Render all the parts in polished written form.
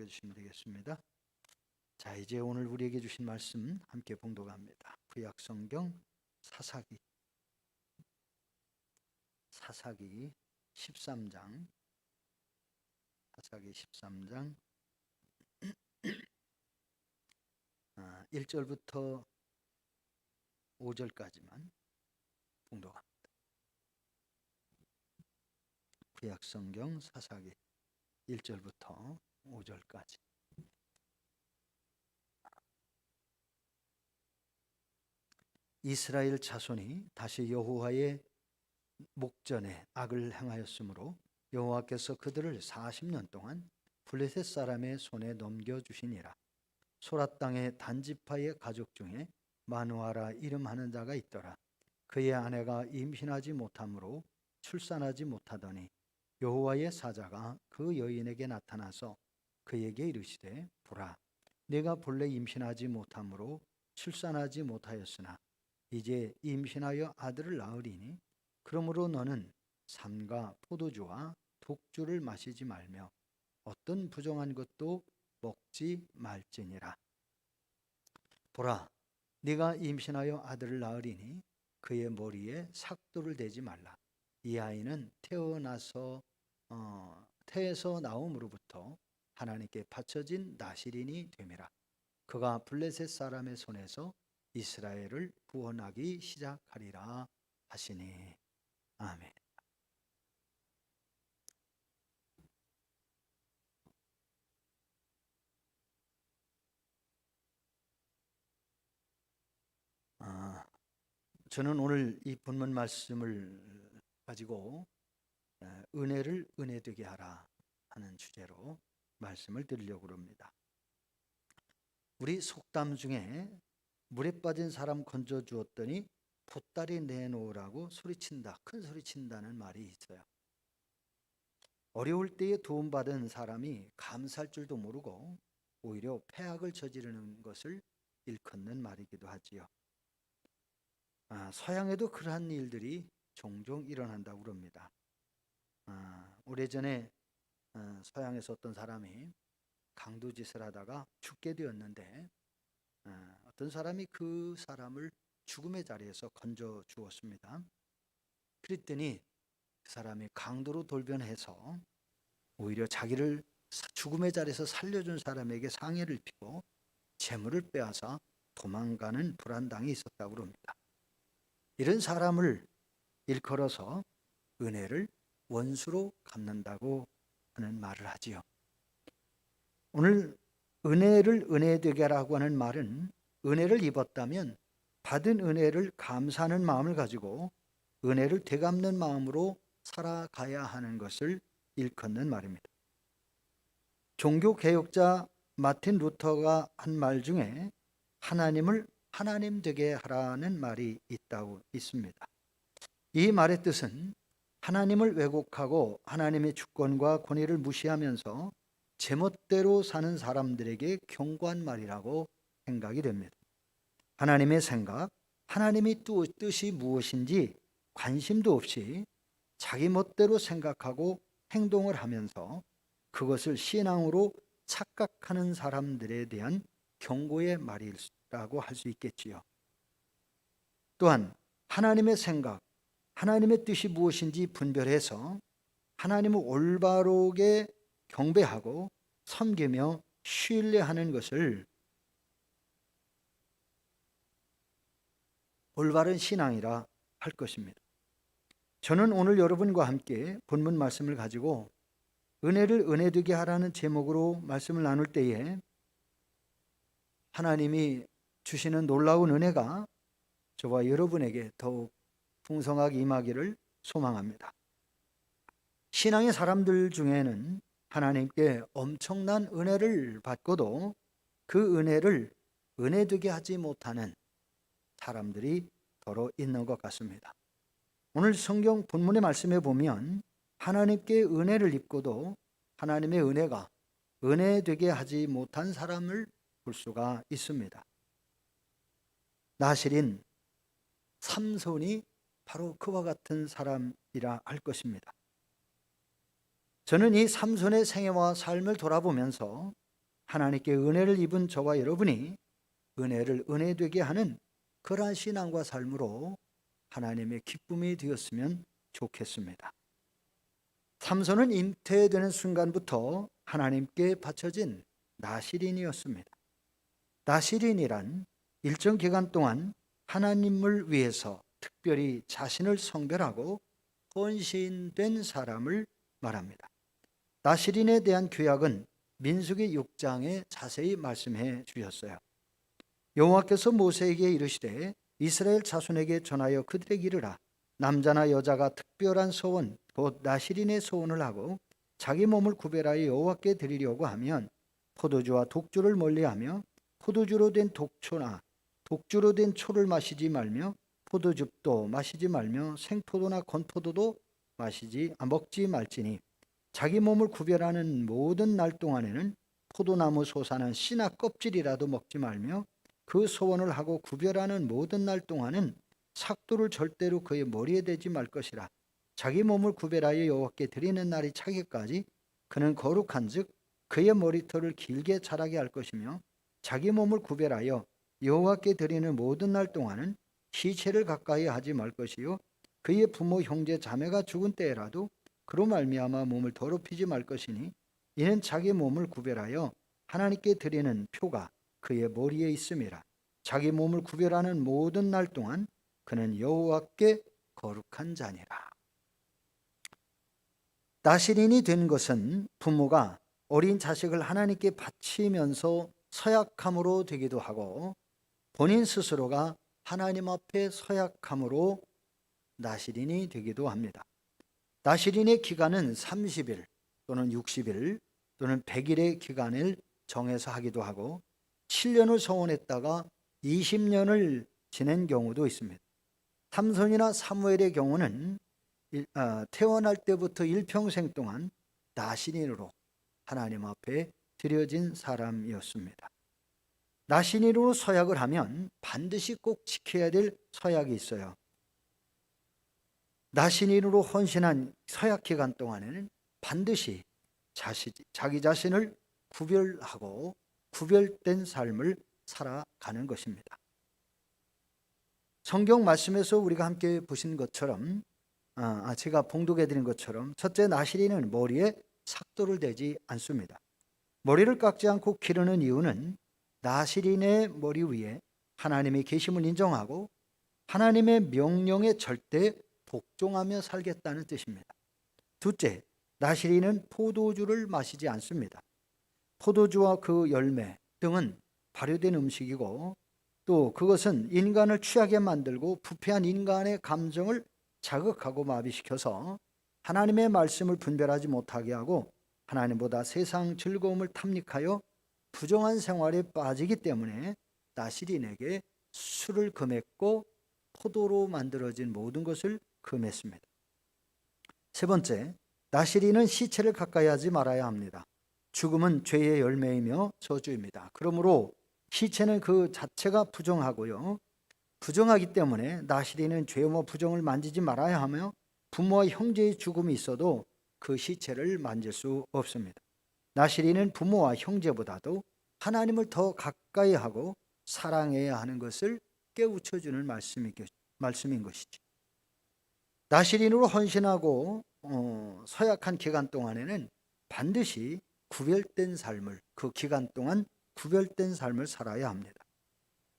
넘겨주시면 되겠습니다. 자, 이제 오늘 우리에게 주신 말씀 함께 봉독합니다. 구약성경 사사기 13장 1절부터 5절까지만 봉독합니다. 구약성경 사사기 1절부터 5절까지. 이스라엘 자손이 다시 여호와의 목전에 악을 행하였으므로 여호와께서 그들을 40년 동안 블레셋 사람의 손에 넘겨주시니라. 소라 땅의 단지파의 가족 중에 마누아라 이름하는 자가 있더라. 그의 아내가 임신하지 못하므로 출산하지 못하더니 여호와의 사자가 그 여인에게 나타나서 그에게 이르시되, 보라, 내가 본래 임신하지 못하므로 출산하지 못하였으나 이제 임신하여 아들을 낳으리니 그러므로 너는 삼가 포도주와 독주를 마시지 말며 어떤 부정한 것도 먹지 말지니라. 보라, 네가 임신하여 아들을 낳으리니 그의 머리에 삭도를 대지 말라. 이 아이는 태에서 나옴으로부터 하나님께 바쳐진 나실인이 됨이라. 그가 블레셋 사람의 손에서 이스라엘을 구원하기 시작하리라 하시니. 아멘. 저는 오늘 이 본문 말씀을 가지고 은혜를 은혜되게 하라 하는 주제로 말씀을 드리려고 합니다. 우리 속담 중에 물에 빠진 사람 건져 주었더니 보따리 내놓으라고 소리친다, 큰 소리친다는 말이 있어요. 어려울 때에 도움받은 사람이 감사할 줄도 모르고 오히려 폐악을 저지르는 것을 일컫는 말이기도 하지요. 서양에도 그러한 일들이 종종 일어난다고 합니다. 오래전에 서양에서 어떤 사람이 강도짓을 하다가 죽게 되었는데 어떤 사람이 그 사람을 죽음의 자리에서 건져 주었습니다. 그랬더니 그 사람이 강도로 돌변해서 오히려 자기를 죽음의 자리에서 살려준 사람에게 상해를 입히고 재물을 빼앗아 도망가는 불안당이 있었다고 합니다. 이런 사람을 일컬어서 은혜를 원수로 갚는다고 하는 말을 하지요. 오늘 은혜를 은혜되게 하라고 하는 말은 은혜를 입었다면 받은 은혜를 감사하는 마음을 가지고 은혜를 되갚는 마음으로 살아가야 하는 것을 일컫는 말입니다. 종교개혁자 마틴 루터가 한 말 중에 하나님을 하나님 되게 하라는 말이 있습니다. 이 말의 뜻은 하나님을 왜곡하고 하나님의 주권과 권위를 무시하면서 제멋대로 사는 사람들에게 경고한 말이라고 생각이 됩니다. 하나님의 생각, 하나님의 뜻이 무엇인지 관심도 없이 자기 멋대로 생각하고 행동을 하면서 그것을 신앙으로 착각하는 사람들에 대한 경고의 말이라고 할 수 있겠지요. 또한 하나님의 생각, 하나님의 뜻이 무엇인지 분별해서 하나님을 올바르게 경배하고 섬기며 신뢰하는 것을 올바른 신앙이라 할 것입니다. 저는 오늘 여러분과 함께 본문 말씀을 가지고 은혜를 은혜되게 하라는 제목으로 말씀을 나눌 때에 하나님이 주시는 놀라운 은혜가 저와 여러분에게 더욱 풍성하게 임하기를 소망합니다. 신앙의 사람들 중에는 하나님께 엄청난 은혜를 받고도 그 은혜를 은혜되게 하지 못하는 사람들이 더러 있는 것 같습니다. 오늘 성경 본문의 말씀에 보면 하나님께 은혜를 입고도 하나님의 은혜가 은혜되게 하지 못한 사람을 볼 수가 있습니다. 나실인 삼손이 바로 그와 같은 사람이라 할 것입니다. 저는 이 삼손의 생애와 삶을 돌아보면서 하나님께 은혜를 입은 저와 여러분이 은혜를 은혜되게 하는 그러한 신앙과 삶으로 하나님의 기쁨이 되었으면 좋겠습니다. 삼손은 잉태되는 순간부터 하나님께 바쳐진 나시린이었습니다. 나시린이란 일정 기간 동안 하나님을 위해서 특별히 자신을 성별하고 헌신된 사람을 말합니다. 나시린에 대한 규약은 민수기 6장에 자세히 말씀해 주셨어요. 여호와께서 모세에게 이르시되 이스라엘 자손에게 전하여 그들에게 이르라. 남자나 여자가 특별한 소원 곧 나시린의 소원을 하고 자기 몸을 구별하여 여호와께 드리려고 하면 포도주와 독주를 멀리하며 포도주로 된 독초나 독주로 된 초를 마시지 말며 포도즙도 마시지 말며 생포도나 건포도도 먹지 말지니 자기 몸을 구별하는 모든 날 동안에는 포도나무 솟아난 씨나 껍질이라도 먹지 말며 그 소원을 하고 구별하는 모든 날 동안은 삭도를 절대로 그의 머리에 대지 말 것이라. 자기 몸을 구별하여 여호와께 드리는 날이 차기까지 그는 거룩한즉 그의 머리털을 길게 자라게 할 것이며 자기 몸을 구별하여 여호와께 드리는 모든 날 동안은 시체를 가까이 하지 말 것이요 그의 부모 형제 자매가 죽은 때에라도 그로 말미암아 몸을 더럽히지 말 것이니 이는 자기 몸을 구별하여 하나님께 드리는 표가 그의 머리에 있음이라. 자기 몸을 구별하는 모든 날 동안 그는 여호와께 거룩한 자니라. 나시린이 된 것은 부모가 어린 자식을 하나님께 바치면서 서약함으로 되기도 하고 본인 스스로가 하나님 앞에 서약함으로 나시린이 되기도 합니다. 나시린의 기간은 30일 또는 60일 또는 100일의 기간을 정해서 하기도 하고 7년을 서원했다가 20년을 지낸 경우도 있습니다. 삼손이나 사무엘의 경우는 태어날 때부터 일평생 동안 나시린으로 하나님 앞에 드려진 사람이었습니다. 나시린으로 서약을 하면 반드시 꼭 지켜야 될 서약이 있어요. 나시린으로 헌신한 서약 기간 동안에는 반드시 자기 자신을 구별하고 구별된 삶을 살아가는 것입니다. 성경 말씀에서 우리가 함께 보신 것처럼 제가 봉독해 드린 것처럼 첫째, 나시린은 머리에 삭도를 대지 않습니다. 머리를 깎지 않고 기르는 이유는 나시린의 머리 위에 하나님의 계심을 인정하고 하나님의 명령에 절대 복종하며 살겠다는 뜻입니다. 둘째, 나시린은 포도주를 마시지 않습니다. 포도주와 그 열매 등은 발효된 음식이고 또 그것은 인간을 취하게 만들고 부패한 인간의 감정을 자극하고 마비시켜서 하나님의 말씀을 분별하지 못하게 하고 하나님보다 세상 즐거움을 탐닉하여 부정한 생활에 빠지기 때문에 나시린에게 술을 금했고 포도로 만들어진 모든 것을 금했습니다. 세 번째, 나시린은 시체를 가까이 하지 말아야 합니다. 죽음은 죄의 열매이며 저주입니다. 그러므로 시체는 그 자체가 부정하고요. 부정하기 때문에 나시린은 죄와 부정을 만지지 말아야 하며 부모와 형제의 죽음이 있어도 그 시체를 만질 수 없습니다. 나시린은 부모와 형제보다도 하나님을 더 가까이 하고 사랑해야 하는 것을 깨우쳐주는 말씀인 것이죠. 나시린으로 헌신하고 서약한 기간 동안에는 반드시 구별된 삶을 그 기간 동안 구별된 삶을 살아야 합니다.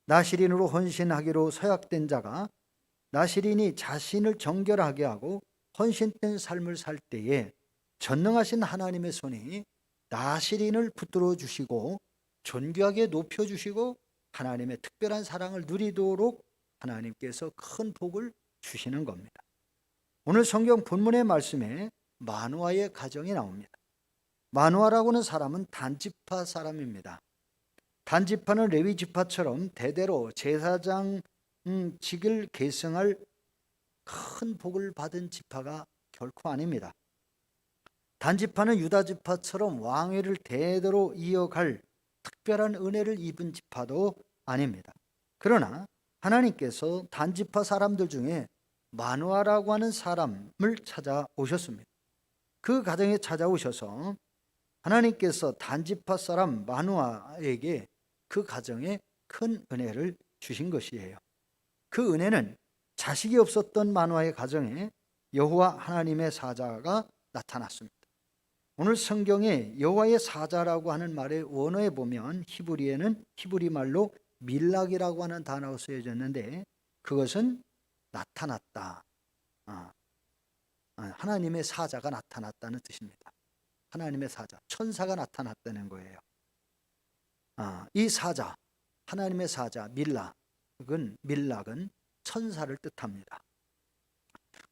나시린으로 헌신하기로 서약된 자가 나시린이 자신을 정결하게 하고 헌신된 삶을 살 때에 전능하신 하나님의 손이 나시린을 붙들어 주시고 존귀하게 높여 주시고 하나님의 특별한 사랑을 누리도록 하나님께서 큰 복을 주시는 겁니다. 오늘 성경 본문의 말씀에 마누아의 가정이 나옵니다. 마누아라고는 사람은 단지파 사람입니다. 단지파는 레위 지파처럼 대대로 제사장직을 계승할 큰 복을 받은 지파가 결코 아닙니다. 단지파는 유다 지파처럼 왕위를 대대로 이어갈 특별한 은혜를 입은 지파도 아닙니다. 그러나 하나님께서 단지파 사람들 중에 마누아라고 하는 사람을 찾아오셨습니다. 그 가정에 찾아오셔서 하나님께서 단지파 사람 마누아에게 그 가정에 큰 은혜를 주신 것이에요. 그 은혜는 자식이 없었던 마누아의 가정에 여호와 하나님의 사자가 나타났습니다. 오늘 성경에 여호와의 사자라고 하는 말의 원어에 보면 히브리 말로 밀락이라고 하는 단어가 쓰여졌는데, 그것은 나타났다, 하나님의 사자가 나타났다는 뜻입니다. 하나님의 사자, 천사가 나타났다는 거예요. 이 사자, 하나님의 사자 밀락은 천사를 뜻합니다.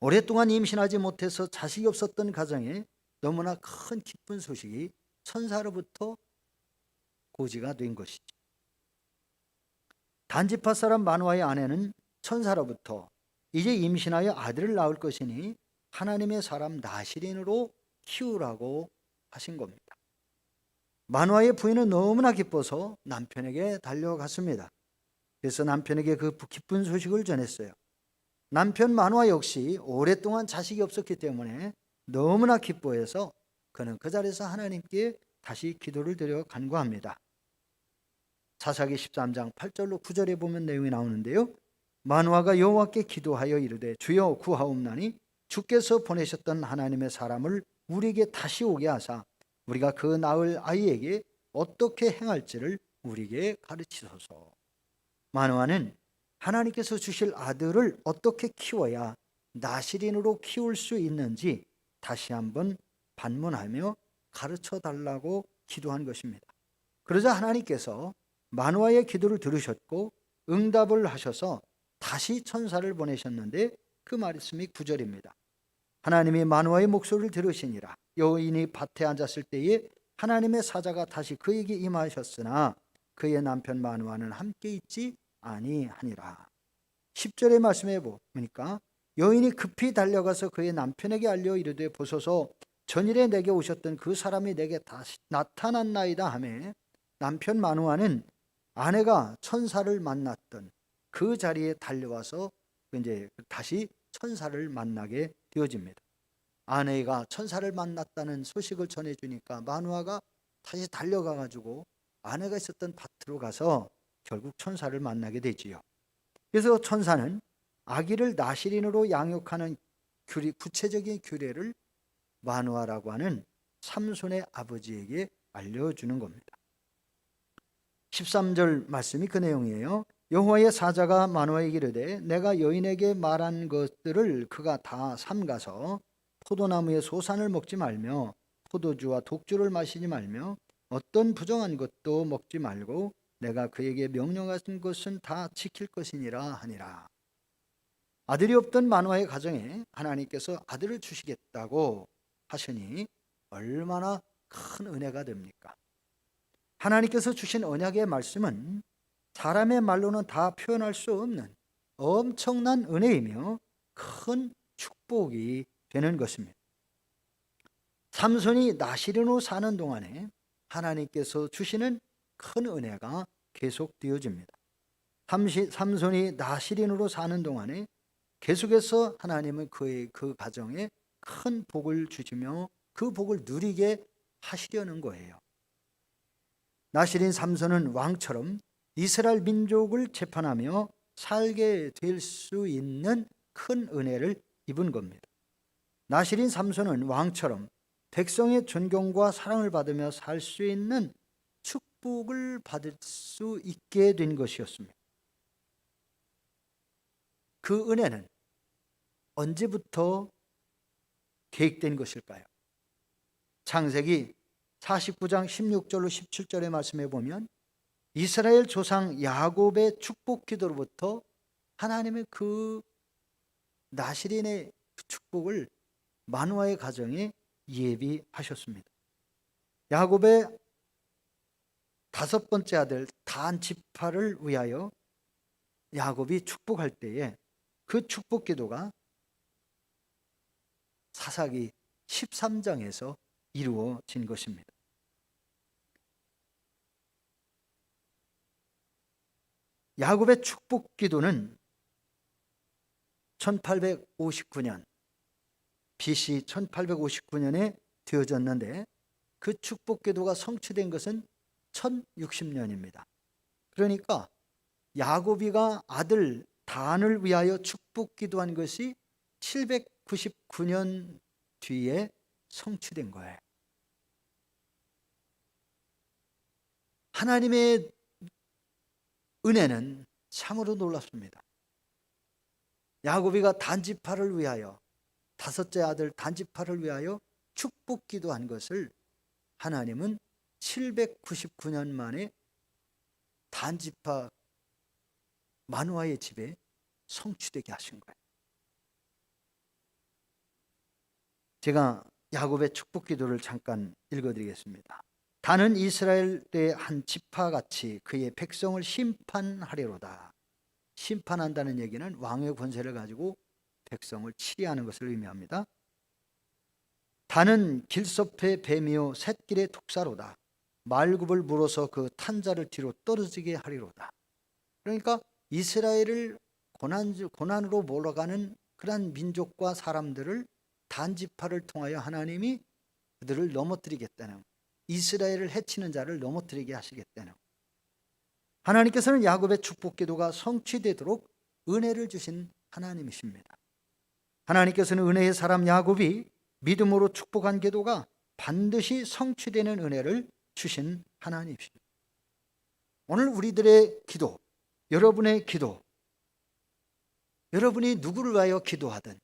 오랫동안 임신하지 못해서 자식이 없었던 가정에 너무나 큰 기쁜 소식이 천사로부터 고지가 된 것이죠. 단지파 사람 마누아의 아내는 천사로부터 이제 임신하여 아들을 낳을 것이니 하나님의 사람 나시린으로 키우라고 하신 겁니다. 마누아의 부인은 너무나 기뻐서 남편에게 달려갔습니다. 그래서 남편에게 그 기쁜 소식을 전했어요. 남편 마누아 역시 오랫동안 자식이 없었기 때문에 너무나 기뻐해서 그는 그 자리에서 하나님께 다시 기도를 드려 간구합니다. 사사기 13장 8절로 9절에 보면 내용이 나오는데요. 마누아가 여호와께 기도하여 이르되 주여 구하옵나니 주께서 보내셨던 하나님의 사람을 우리에게 다시 오게 하사 우리가 그 낳을 아이에게 어떻게 행할지를 우리에게 가르치소서. 마누아는 하나님께서 주실 아들을 어떻게 키워야 나시린으로 키울 수 있는지 다시 한번 반문하며 가르쳐 달라고 기도한 것입니다. 그러자 하나님께서 마누아의 기도를 들으셨고 응답을 하셔서 다시 천사를 보내셨는데, 그 말씀이 9절입니다. 하나님이 마누아의 목소리를 들으시니라. 여인이 밭에 앉았을 때에 하나님의 사자가 다시 그에게 임하셨으나 그의 남편 마누아는 함께 있지 아니하니라. 10절의 말씀에 보니까 여인이 급히 달려가서 그의 남편에게 알려 이르되 보소서 전일에 내게 오셨던 그 사람이 내게 다시 나타났나이다 하매, 남편 마누아는 아내가 천사를 만났던 그 자리에 달려와서 이제 다시 천사를 만나게 되어집니다. 아내가 천사를 만났다는 소식을 전해주니까 마누아가 다시 달려가 가지고 아내가 있었던 밭으로 가서 결국 천사를 만나게 되지요. 그래서 천사는 아기를 나시린으로 양육하는 구체적인 규례를 마누아라고 하는 삼손의 아버지에게 알려주는 겁니다. 13절 말씀이 그 내용이에요. 여호와의 사자가 마누아에게 이르되 내가 여인에게 말한 것들을 그가 다 삼가서 포도나무의 소산을 먹지 말며 포도주와 독주를 마시지 말며 어떤 부정한 것도 먹지 말고 내가 그에게 명령한 것은 다 지킬 것이니라 하니라. 아들이 없던 마누아의 가정에 하나님께서 아들을 주시겠다고 하시니 얼마나 큰 은혜가 됩니까? 하나님께서 주신 언약의 말씀은 사람의 말로는 다 표현할 수 없는 엄청난 은혜이며 큰 축복이 되는 것입니다. 삼손이 나시린으로 사는 동안에 하나님께서 주시는 큰 은혜가 계속되어집니다. 삼손이 나시린으로 사는 동안에 계속해서 하나님은 그 가정에 큰 복을 주시며 그 복을 누리게 하시려는 거예요. 나시린 삼손은 왕처럼 이스라엘 민족을 재판하며 살게 될 수 있는 큰 은혜를 입은 겁니다. 나시린 삼손은 왕처럼 백성의 존경과 사랑을 받으며 살 수 있는 축복을 받을 수 있게 된 것이었습니다. 그 은혜는 언제부터 계획된 것일까요? 창세기 49장 16절로 17절의 말씀에 보면 이스라엘 조상 야곱의 축복 기도로부터 하나님의 그 나시린의 축복을 마누아의 가정에 예비하셨습니다. 야곱의 5번째 아들 단지파를 위하여 야곱이 축복할 때에 그 축복 기도가 사사기 13장에서 이루어진 것입니다. 야곱의 축복 기도는 1859년 BC 1859년에 되어졌는데 그 축복 기도가 성취된 것은 1060년입니다. 그러니까 야곱이가 아들 단을 위하여 축복 기도한 것이 799년 뒤에 성취된 거예요. 하나님의 은혜는 참으로 놀랍습니다. 야곱이가 단지파를 위하여, 다섯째 아들 단지파를 위하여 축복 기도한 것을 하나님은 799년 만에 단지파 마누아의 집에 성취되게 하신 거예요. 제가 야곱의 축복 기도를 잠깐 읽어드리겠습니다. 단은 이스라엘의 한 지파같이 그의 백성을 심판하리로다. 심판한다는 얘기는 왕의 권세를 가지고 백성을 치리하는 것을 의미합니다. 단은 길섭의 뱀이요 샛길의 독사로다. 말굽을 물어서 그 탄자를 뒤로 떨어지게 하리로다. 그러니까 이스라엘을 고난으로 몰아가는 그러한 민족과 사람들을 단지파를 통하여 하나님이 그들을 넘어뜨리겠다는, 이스라엘을 해치는 자를 넘어뜨리게 하시겠다는, 하나님께서는 야곱의 축복 기도가 성취되도록 은혜를 주신 하나님이십니다. 하나님께서는 은혜의 사람 야곱이 믿음으로 축복한 기도가 반드시 성취되는 은혜를 주신 하나님이십니다. 오늘 우리들의 기도, 여러분의 기도, 여러분이 누구를 위하여 기도하든,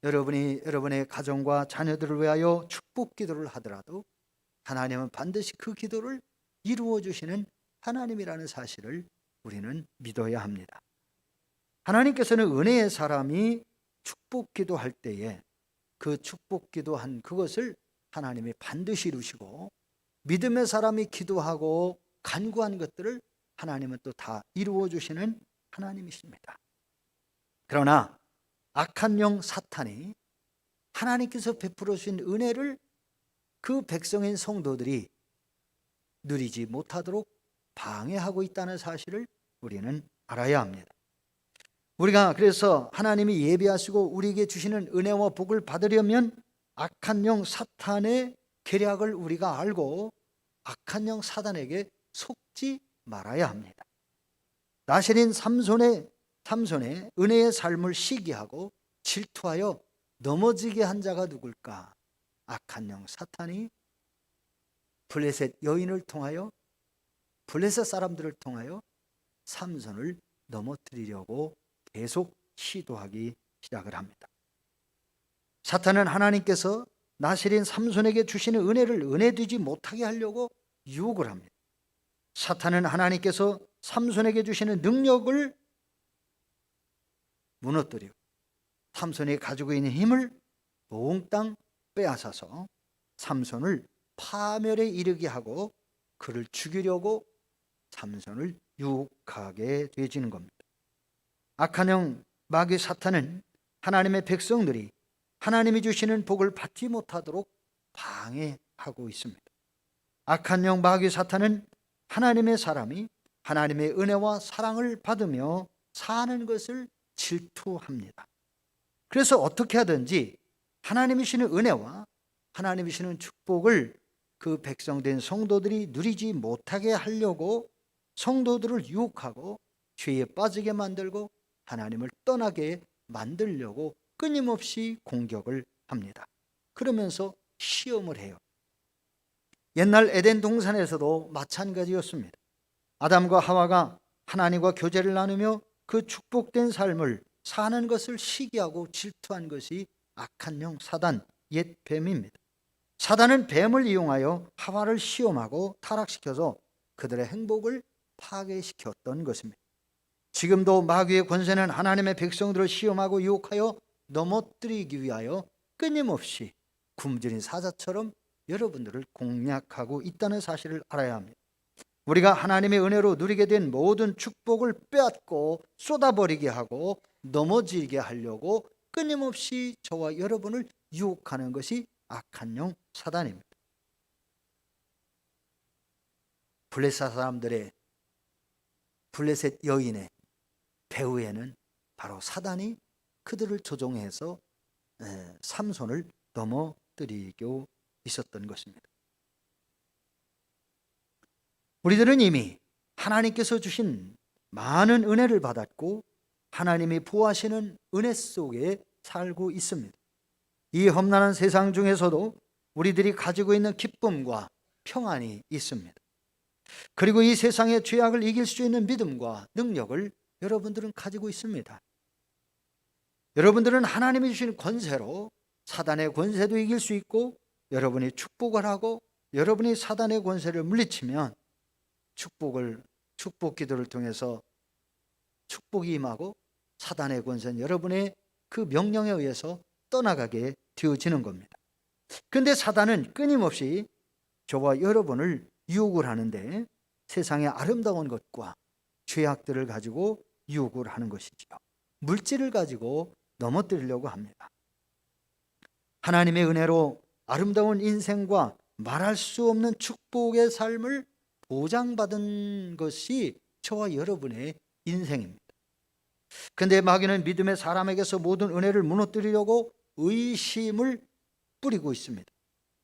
여러분이 여러분의 가정과 자녀들을 위하여 축복 기도를 하더라도 하나님은 반드시 그 기도를 이루어 주시는 하나님이라는 사실을 우리는 믿어야 합니다. 하나님께서는 은혜의 사람이 축복 기도할 때에 그 축복 기도한 그것을 하나님이 반드시 이루시고, 믿음의 사람이 기도하고 간구한 것들을 하나님은 또 다 이루어 주시는 하나님이십니다. 그러나 악한 영 사탄이 하나님께서 베풀어 주신 은혜를 그 백성인 성도들이 누리지 못하도록 방해하고 있다는 사실을 우리는 알아야 합니다. 우리가 그래서 하나님이 예비하시고 우리에게 주시는 은혜와 복을 받으려면 악한 영 사탄의 계략을 우리가 알고 악한 영 사단에게 속지 말아야 합니다. 나실인 삼손의 은혜의 삶을 시기하고 질투하여 넘어지게 한 자가 누굴까? 악한 영 사탄이 블레셋 여인을 통하여, 블레셋 사람들을 통하여 삼손을 넘어뜨리려고 계속 시도하기 시작을 합니다. 사탄은 하나님께서 나실인 삼손에게 주시는 은혜를 은혜되지 못하게 하려고 유혹을 합니다. 사탄은 하나님께서 삼손에게 주시는 능력을 무너뜨리고 삼손이 가지고 있는 힘을 몽땅 빼앗아서 삼손을 파멸에 이르게 하고 그를 죽이려고 삼손을 유혹하게 되어지는 겁니다. 악한 영 마귀 사탄은 하나님의 백성들이 하나님이 주시는 복을 받지 못하도록 방해하고 있습니다. 악한 영 마귀 사탄은 하나님의 사람이 하나님의 은혜와 사랑을 받으며 사는 것을 질투합니다. 그래서 어떻게 하든지 하나님이 주시는 은혜와 하나님이 주시는 축복을 그 백성된 성도들이 누리지 못하게 하려고 성도들을 유혹하고 죄에 빠지게 만들고 하나님을 떠나게 만들려고 끊임없이 공격을 합니다. 그러면서 시험을 해요. 옛날 에덴 동산에서도 마찬가지였습니다. 아담과 하와가 하나님과 교제를 나누며 그 축복된 삶을 사는 것을 시기하고 질투한 것이 악한 영 사단, 옛 뱀입니다. 사단은 뱀을 이용하여 하와를 시험하고 타락시켜서 그들의 행복을 파괴시켰던 것입니다. 지금도 마귀의 권세는 하나님의 백성들을 시험하고 유혹하여 넘어뜨리기 위하여 끊임없이 굶주린 사자처럼 여러분들을 공략하고 있다는 사실을 알아야 합니다. 우리가 하나님의 은혜로 누리게 된 모든 축복을 빼앗고 쏟아버리게 하고 넘어지게 하려고 끊임없이 저와 여러분을 유혹하는 것이 악한 영 사단입니다. 블레셋 사람들의, 블레셋 여인의 배후에는 바로 사단이 그들을 조종해서 삼손을 넘어뜨리고 있었던 것입니다. 우리들은 이미 하나님께서 주신 많은 은혜를 받았고 하나님이 보호하시는 은혜 속에 살고 있습니다. 이 험난한 세상 중에서도 우리들이 가지고 있는 기쁨과 평안이 있습니다. 그리고 이 세상의 죄악을 이길 수 있는 믿음과 능력을 여러분들은 가지고 있습니다. 여러분들은 하나님이 주신 권세로 사단의 권세도 이길 수 있고, 여러분이 축복을 하고 여러분이 사단의 권세를 물리치면 축복 기도를 통해서 축복이 임하고 사단의 권세는 여러분의 그 명령에 의해서 떠나가게 되어지는 겁니다. 그런데 사단은 끊임없이 저와 여러분을 유혹을 하는데, 세상의 아름다운 것과 죄악들을 가지고 유혹을 하는 것이죠. 물질을 가지고 넘어뜨리려고 합니다. 하나님의 은혜로 아름다운 인생과 말할 수 없는 축복의 삶을 보장받은 것이 저와 여러분의 인생입니다. 그런데 마귀는 믿음의 사람에게서 모든 은혜를 무너뜨리려고 의심을 뿌리고 있습니다.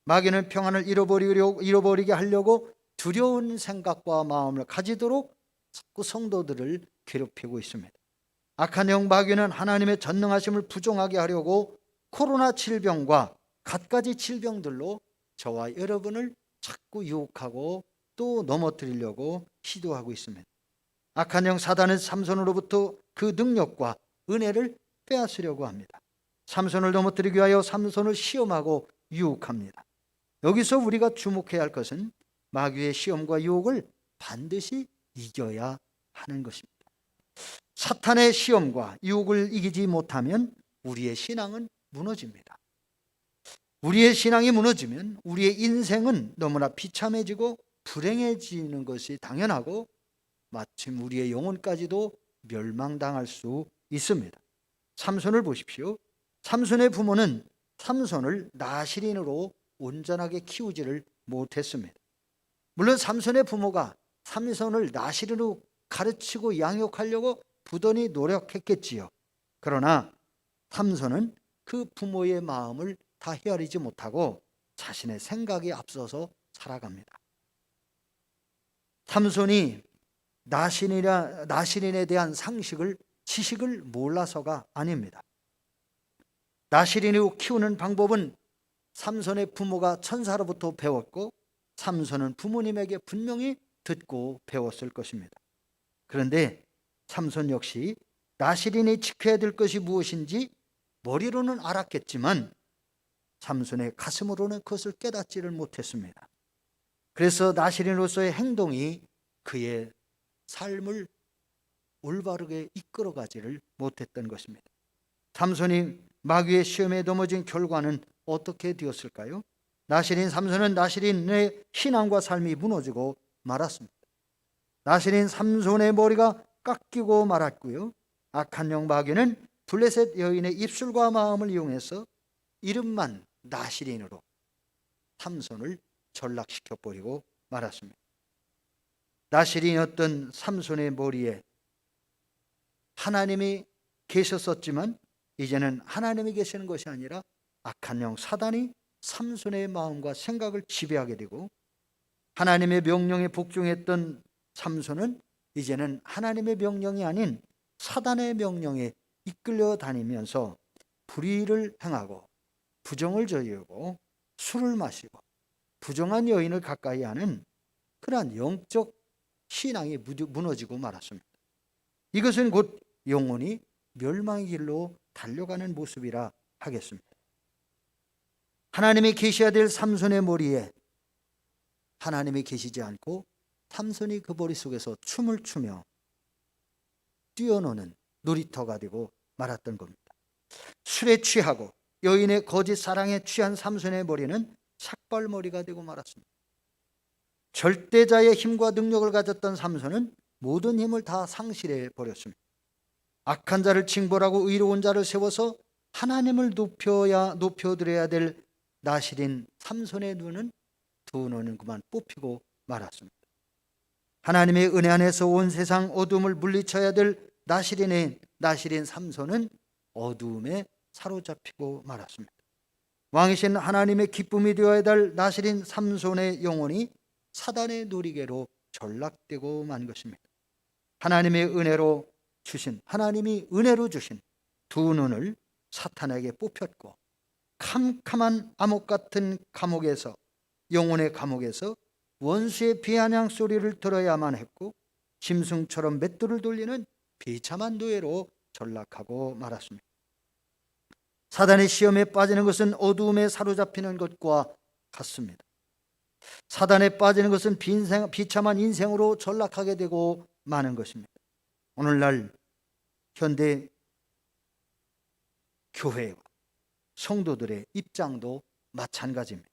마귀는 평안을 잃어버리게 하려고 두려운 생각과 마음을 가지도록 자꾸 성도들을 괴롭히고 있습니다. 악한 영 마귀는 하나님의 전능하심을 부정하게 하려고 코로나 질병과 갖가지 질병들로 저와 여러분을 자꾸 유혹하고 또 넘어뜨리려고 시도하고 있습니다. 악한 영 사단은 삼손으로부터 그 능력과 은혜를 빼앗으려고 합니다. 삼손을 넘어뜨리기 위하여 삼손을 시험하고 유혹합니다. 여기서 우리가 주목해야 할 것은 마귀의 시험과 유혹을 반드시 이겨야 하는 것입니다. 사탄의 시험과 유혹을 이기지 못하면 우리의 신앙은 무너집니다. 우리의 신앙이 무너지면 우리의 인생은 너무나 비참해지고 불행해지는 것이 당연하고, 마침 우리의 영혼까지도 멸망당할 수 있습니다. 삼손을 보십시오. 삼손의 부모는 삼손을 나실인으로 온전하게 키우지를 못했습니다. 물론 삼손의 부모가 삼손을 나실인으로 가르치고 양육하려고 부단히 노력했겠지요. 그러나 삼손은 그 부모의 마음을 다 헤아리지 못하고 자신의 생각이 앞서서 살아갑니다. 삼손이 나실인에 대한 지식을 몰라서가 아닙니다. 나실인으로 키우는 방법은 삼손의 부모가 천사로부터 배웠고, 삼손은 부모님에게 분명히 듣고 배웠을 것입니다. 그런데 삼손 역시 나실인이 지켜야 될 것이 무엇인지 머리로는 알았겠지만 삼손의 가슴으로는 그것을 깨닫지를 못했습니다. 그래서 나실인으로서의 행동이 그의 삶을 올바르게 이끌어가지를 못했던 것입니다. 삼손이 마귀의 시험에 넘어진 결과는 어떻게 되었을까요? 나실인 삼손은 나실인의 신앙과 삶이 무너지고 말았습니다. 나실인 삼손의 머리가 깎이고 말았고요. 악한 영 마귀는 블레셋 여인의 입술과 마음을 이용해서 이름만 나실인으로 삼손을 전락시켜버리고 말았습니다. 나실인이었던 삼손의 머리에 하나님이 계셨었지만 이제는 하나님이 계시는 것이 아니라 악한 영 사단이 삼손의 마음과 생각을 지배하게 되고, 하나님의 명령에 복종했던 삼손은 이제는 하나님의 명령이 아닌 사단의 명령에 이끌려 다니면서 불의를 행하고 부정을 저지르고 술을 마시고 부정한 여인을 가까이 하는 그러한 영적 신앙이 무너지고 말았습니다. 이것은 곧 영혼이 멸망의 길로 달려가는 모습이라 하겠습니다. 하나님이 계셔야 될 삼손의 머리에 하나님이 계시지 않고 삼손이 그 머리 속에서 춤을 추며 뛰어노는 놀이터가 되고 말았던 겁니다. 술에 취하고 여인의 거짓 사랑에 취한 삼손의 머리는 삭발머리가 되고 말았습니다. 절대자의 힘과 능력을 가졌던 삼손은 모든 힘을 다 상실해 버렸습니다. 악한 자를 징벌하고 의로운 자를 세워서 하나님을 높여드려야 될 나실인 삼손의 눈은 두 눈은 그만 뽑히고 말았습니다. 하나님의 은혜 안에서 온 세상 어둠을 물리쳐야 될 나실인 삼손은 어두움에 사로잡히고 말았습니다. 왕이신 하나님의 기쁨이 되어야 될 나실인 삼손의 영혼이 사단의 놀이개로 전락되고 만 것입니다. 하나님의 은혜로 하나님이 은혜로 주신 두 눈을 사탄에게 뽑혔고 캄캄한 암흑 같은 감옥에서, 영혼의 감옥에서 원수의 비아냥 소리를 들어야만 했고 짐승처럼 맷돌을 돌리는 비참한 노예로 전락하고 말았습니다. 사단의 시험에 빠지는 것은 어두움에 사로잡히는 것과 같습니다. 사단에 빠지는 것은 비참한 인생으로 전락하게 되고 마는 것입니다. 오늘날 현대 교회와 성도들의 입장도 마찬가지입니다.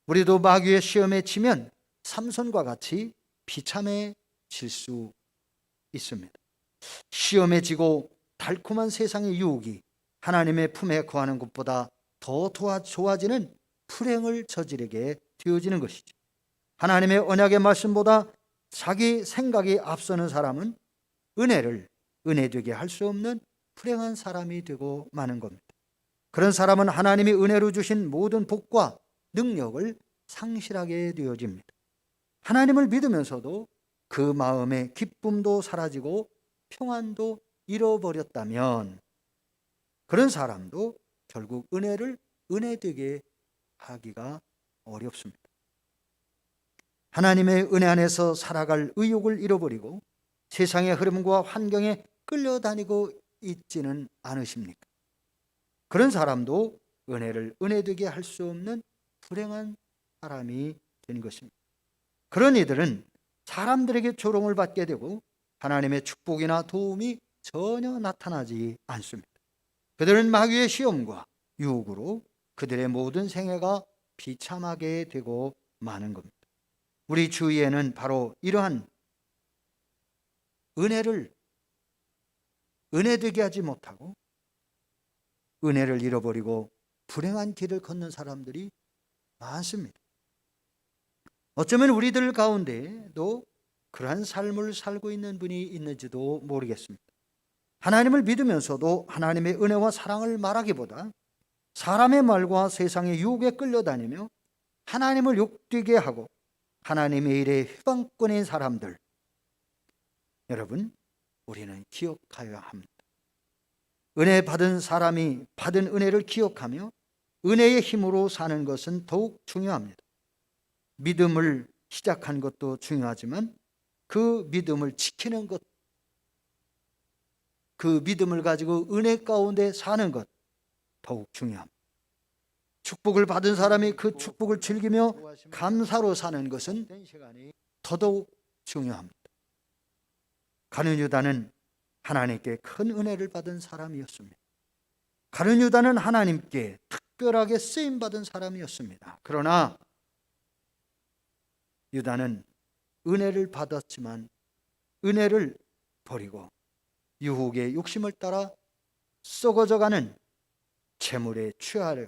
우리도 마귀의 시험에 치면 삼손과 같이 비참해질 수 있습니다. 시험에 지고 달콤한 세상의 유혹이 하나님의 품에 거하는 것보다 더 좋아지는 불행을 저지르게 되어지는 것이죠. 하나님의 언약의 말씀보다 자기 생각이 앞서는 사람은 은혜되게 할 수 없는 불행한 사람이 되고 마는 겁니다. 그런 사람은 하나님이 은혜로 주신 모든 복과 능력을 상실하게 되어집니다. 하나님을 믿으면서도 그 마음의 기쁨도 사라지고 평안도 잃어버렸다면 그런 사람도 결국 은혜를 은혜되게 하기가 어렵습니다. 하나님의 은혜 안에서 살아갈 의욕을 잃어버리고 세상의 흐름과 환경에 끌려다니고 있지는 않으십니까? 그런 사람도 은혜를 은혜되게 할 수 없는 불행한 사람이 된 것입니다. 그런 이들은 사람들에게 조롱을 받게 되고 하나님의 축복이나 도움이 전혀 나타나지 않습니다. 그들은 마귀의 시험과 유혹으로 그들의 모든 생애가 비참하게 되고 마는 겁니다. 우리 주위에는 바로 이러한 은혜되게 하지 못하고 은혜를 잃어버리고 불행한 길을 걷는 사람들이 많습니다. 어쩌면 우리들 가운데도 그러한 삶을 살고 있는 분이 있는지도 모르겠습니다. 하나님을 믿으면서도 하나님의 은혜와 사랑을 말하기보다 사람의 말과 세상의 유혹에 끌려다니며 하나님을 욕되게 하고 하나님의 일에 휘방꾼인 사람들, 여러분, 우리는 기억하여야 합니다. 은혜 받은 사람이 받은 은혜를 기억하며 은혜의 힘으로 사는 것은 더욱 중요합니다. 믿음을 시작한 것도 중요하지만 그 믿음을 지키는 것, 그 믿음을 가지고 은혜 가운데 사는 것 더욱 중요합니다. 축복을 받은 사람이 그 축복을 즐기며 감사로 사는 것은 더더욱 중요합니다. 가룟 유다는 하나님께 큰 은혜를 받은 사람이었습니다. 가룟 유다는 하나님께 특별하게 쓰임 받은 사람이었습니다. 그러나 유다는 은혜를 받았지만 은혜를 버리고 유혹의 욕심을 따라 썩어져가는 재물에 취하려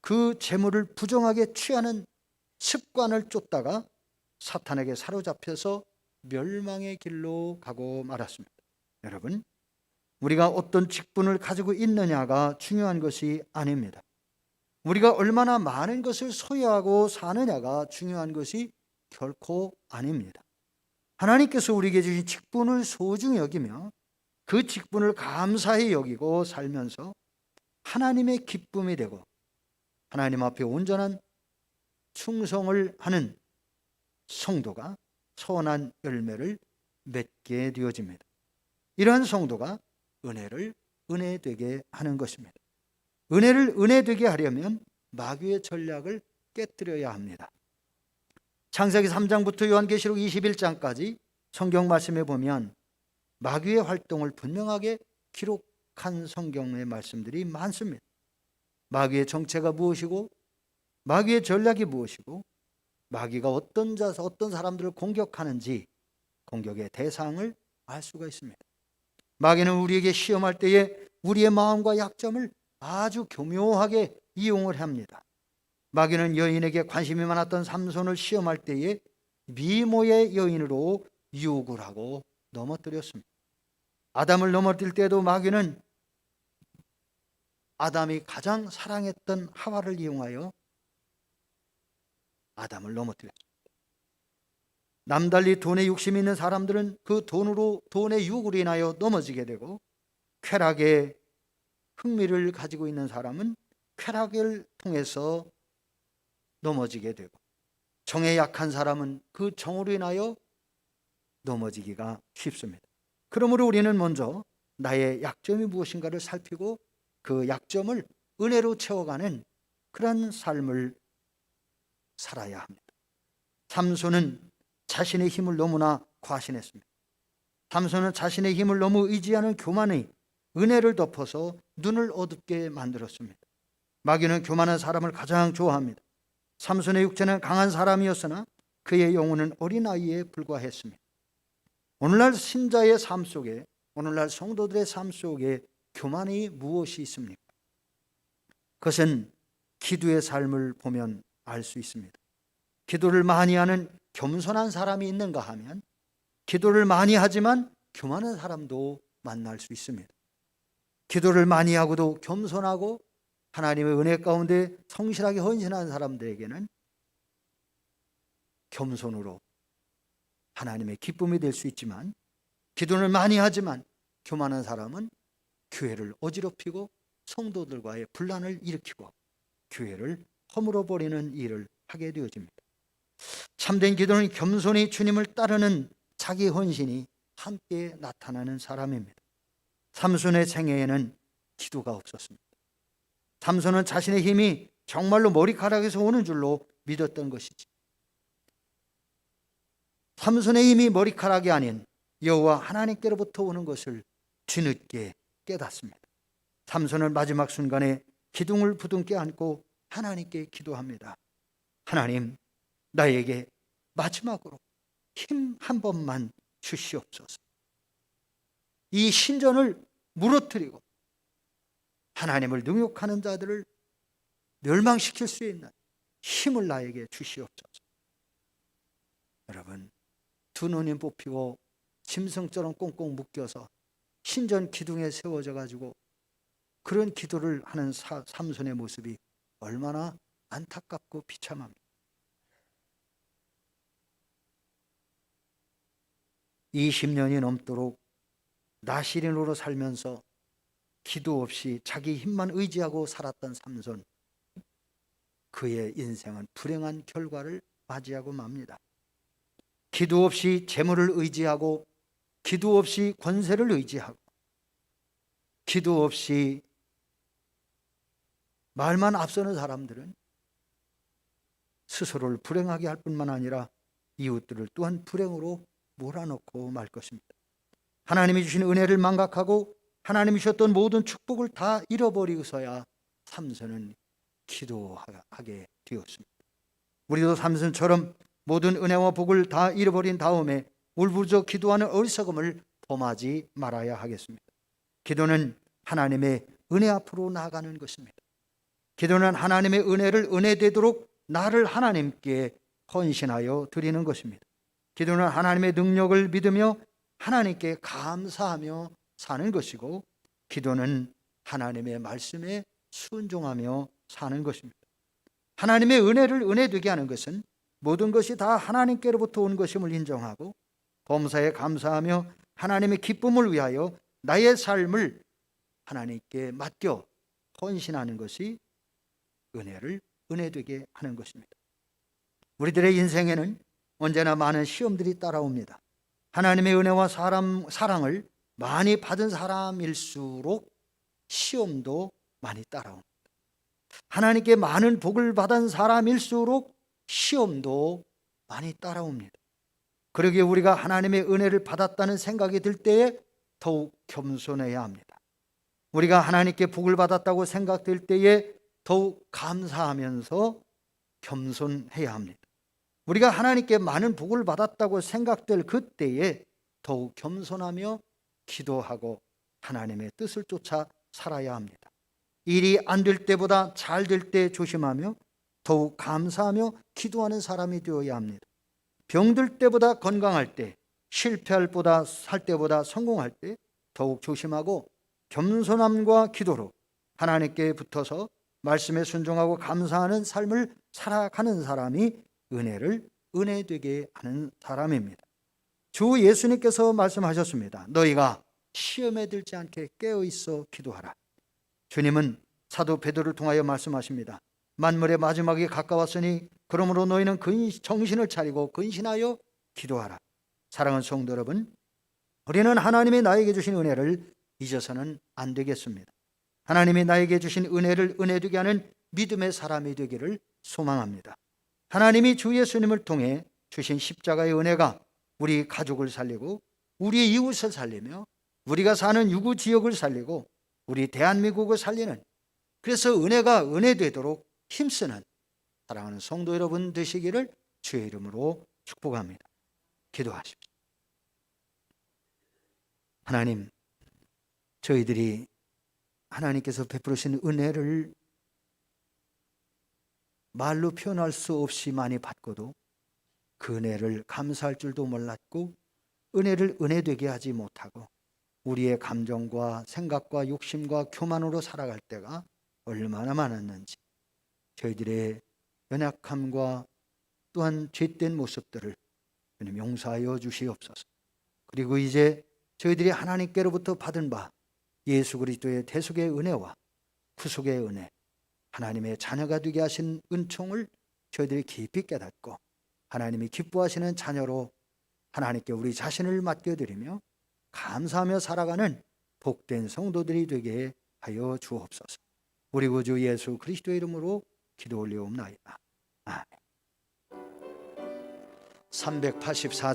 그 재물을 부정하게 취하는 습관을 쫓다가 사탄에게 사로잡혀서 멸망의 길로 가고 말았습니다. 여러분, 우리가 어떤 직분을 가지고 있느냐가 중요한 것이 아닙니다. 우리가 얼마나 많은 것을 소유하고 사느냐가 중요한 것이 결코 아닙니다. 하나님께서 우리에게 주신 직분을 소중히 여기며 그 직분을 감사히 여기고 살면서 하나님의 기쁨이 되고 하나님 앞에 온전한 충성을 하는 성도가 선한 열매를 맺게 되어집니다. 이러한 성도가 은혜를 은혜되게 하는 것입니다. 은혜를 은혜되게 하려면 마귀의 전략을 깨뜨려야 합니다. 창세기 3장부터 요한계시록 21장까지 성경 말씀에 보면 마귀의 활동을 분명하게 기록한 성경의 말씀들이 많습니다. 마귀의 정체가 무엇이고 마귀의 전략이 무엇이고 마귀가 어떤 사람들을 공격하는지 공격의 대상을 알 수가 있습니다. 마귀는 우리에게 시험할 때에 우리의 마음과 약점을 아주 교묘하게 이용을 합니다. 마귀는 여인에게 관심이 많았던 삼손을 시험할 때에 미모의 여인으로 유혹을 하고 넘어뜨렸습니다. 아담을 넘어뜨릴 때도 마귀는 아담이 가장 사랑했던 하와를 이용하여 아담을 넘어뜨렸습니다. 남달리 돈에 욕심이 있는 사람들은 그 돈의 유혹으로 인하여 넘어지게 되고, 쾌락에 흥미를 가지고 있는 사람은 쾌락을 통해서 넘어지게 되고, 정에 약한 사람은 그 정으로 인하여 넘어지기가 쉽습니다. 그러므로 우리는 먼저 나의 약점이 무엇인가를 살피고 그 약점을 은혜로 채워가는 그런 삶을 살아야 합니다. 삼손은 자신의 힘을 너무나 과신했습니다. 삼손은 자신의 힘을 너무 의지하는 교만이 은혜를 덮어서 눈을 어둡게 만들었습니다. 마귀는 교만한 사람을 가장 좋아합니다. 삼손의 육체는 강한 사람이었으나 그의 영혼은 어린아이에 불과했습니다. 오늘날 신자의 삶 속에, 오늘날 성도들의 삶 속에 교만이 무엇이 있습니까? 그것은 기도의 삶을 보면 알 수 있습니다. 기도를 많이 하는 겸손한 사람이 있는가 하면, 기도를 많이 하지만 교만한 사람도 만날 수 있습니다. 기도를 많이 하고도 겸손하고 하나님의 은혜 가운데 성실하게 헌신하는 사람들에게는 겸손으로 하나님의 기쁨이 될 수 있지만, 기도를 많이 하지만 교만한 사람은 교회를 어지럽히고 성도들과의 분란을 일으키고 교회를 허물어 버리는 일을 하게 되어집니다. 참된 기도는 겸손히 주님을 따르는 자기 헌신이 함께 나타나는 사람입니다. 삼손의 생애에는 기도가 없었습니다. 삼손은 자신의 힘이 정말로 머리카락에서 오는 줄로 믿었던 것이지, 삼손의 힘이 머리카락이 아닌 여호와 하나님께로부터 오는 것을 뒤늦게 깨닫습니다. 삼손은 마지막 순간에 기둥을 부둥켜 안고 하나님께 기도합니다. 하나님, 나에게 마지막으로 힘 한 번만 주시옵소서. 이 신전을 무너뜨리고 하나님을 능욕하는 자들을 멸망시킬 수 있는 힘을 나에게 주시옵소서. 여러분, 두 눈이 뽑히고 짐승처럼 꽁꽁 묶여서 신전 기둥에 세워져 가지고 그런 기도를 하는 삼손의 모습이 얼마나 안타깝고 비참합니다. 20년이 넘도록 나시린으로 살면서 기도 없이 자기 힘만 의지하고 살았던 삼손, 그의 인생은 불행한 결과를 맞이하고 맙니다. 기도 없이 재물을 의지하고, 기도 없이 권세를 의지하고, 기도 없이 말만 앞서는 사람들은 스스로를 불행하게 할 뿐만 아니라 이웃들을 또한 불행으로 몰아넣고 말 것입니다. 하나님이 주신 은혜를 망각하고 하나님이 주셨던 모든 축복을 다 잃어버리고서야 삼손은 기도하게 되었습니다. 우리도 삼손처럼 모든 은혜와 복을 다 잃어버린 다음에 울부짖어 기도하는 어리석음을 범하지 말아야 하겠습니다. 기도는 하나님의 은혜 앞으로 나아가는 것입니다. 기도는 하나님의 은혜를 은혜되도록 나를 하나님께 헌신하여 드리는 것입니다. 기도는 하나님의 능력을 믿으며 하나님께 감사하며 사는 것이고, 기도는 하나님의 말씀에 순종하며 사는 것입니다. 하나님의 은혜를 은혜되게 하는 것은 모든 것이 다 하나님께로부터 온 것임을 인정하고 범사에 감사하며 하나님의 기쁨을 위하여 나의 삶을 하나님께 맡겨 헌신하는 것이 은혜를 은혜되게 하는 것입니다. 우리들의 인생에는 언제나 많은 시험들이 따라옵니다. 하나님의 은혜와 사랑을 많이 받은 사람일수록 시험도 많이 따라옵니다. 하나님께 많은 복을 받은 사람일수록 시험도 많이 따라옵니다. 그러기에 우리가 하나님의 은혜를 받았다는 생각이 들 때에 더욱 겸손해야 합니다. 우리가 하나님께 복을 받았다고 생각될 때에 더욱 감사하면서 겸손해야 합니다. 우리가 하나님께 많은 복을 받았다고 생각될 그때에 더욱 겸손하며 기도하고 하나님의 뜻을 쫓아 살아야 합니다. 일이 안 될 때보다 잘 될 때 조심하며 더욱 감사하며 기도하는 사람이 되어야 합니다. 병들 때보다 건강할 때, 실패할 때보다 성공할 때 더욱 조심하고 겸손함과 기도로 하나님께 붙어서 말씀에 순종하고 감사하는 삶을 살아가는 사람이 은혜를 은혜 되게 하는 사람입니다. 주 예수님께서 말씀하셨습니다. 너희가 시험에 들지 않게 깨어 있어 기도하라. 주님은 사도 베드로를 통하여 말씀하십니다. 만물의 마지막이 가까웠으니 그러므로 너희는 정신을 차리고 근신하여 기도하라. 사랑하는 성도 여러분, 우리는 하나님이 나에게 주신 은혜를 잊어서는 안 되겠습니다. 하나님이 나에게 주신 은혜를 은혜되게 하는 믿음의 사람이 되기를 소망합니다. 하나님이 주 예수님을 통해 주신 십자가의 은혜가 우리 가족을 살리고 우리 이웃을 살리며 우리가 사는 유구 지역을 살리고 우리 대한민국을 살리는, 그래서 은혜가 은혜되도록 힘쓰는 사랑하는 성도 여러분 되시기를 주의 이름으로 축복합니다. 기도하십시오. 하나님, 저희들이 하나님께서 베푸시는 은혜를 말로 표현할 수 없이 많이 받고도 그 은혜를 감사할 줄도 몰랐고 은혜를 은혜되게 하지 못하고 우리의 감정과 생각과 욕심과 교만으로 살아갈 때가 얼마나 많았는지 저희들의 연약함과 또한 죄된 모습들을 주님 용서하여 주시옵소서. 그리고 이제 저희들이 하나님께로부터 받은 바 예수 그리스도의 대속의 은혜와 구속의 은혜, 하나님의 자녀가 되게 하신 은총을 저희들이 깊이 깨닫고 하나님이 기뻐하시는 자녀로 하나님께 우리 자신을 맡겨드리며 감사하며 살아가는 복된 성도들이 되게 하여 주옵소서. 우리 구주 예수 그리스도의 이름으로 기도 올리옵나이다. 아멘. 384장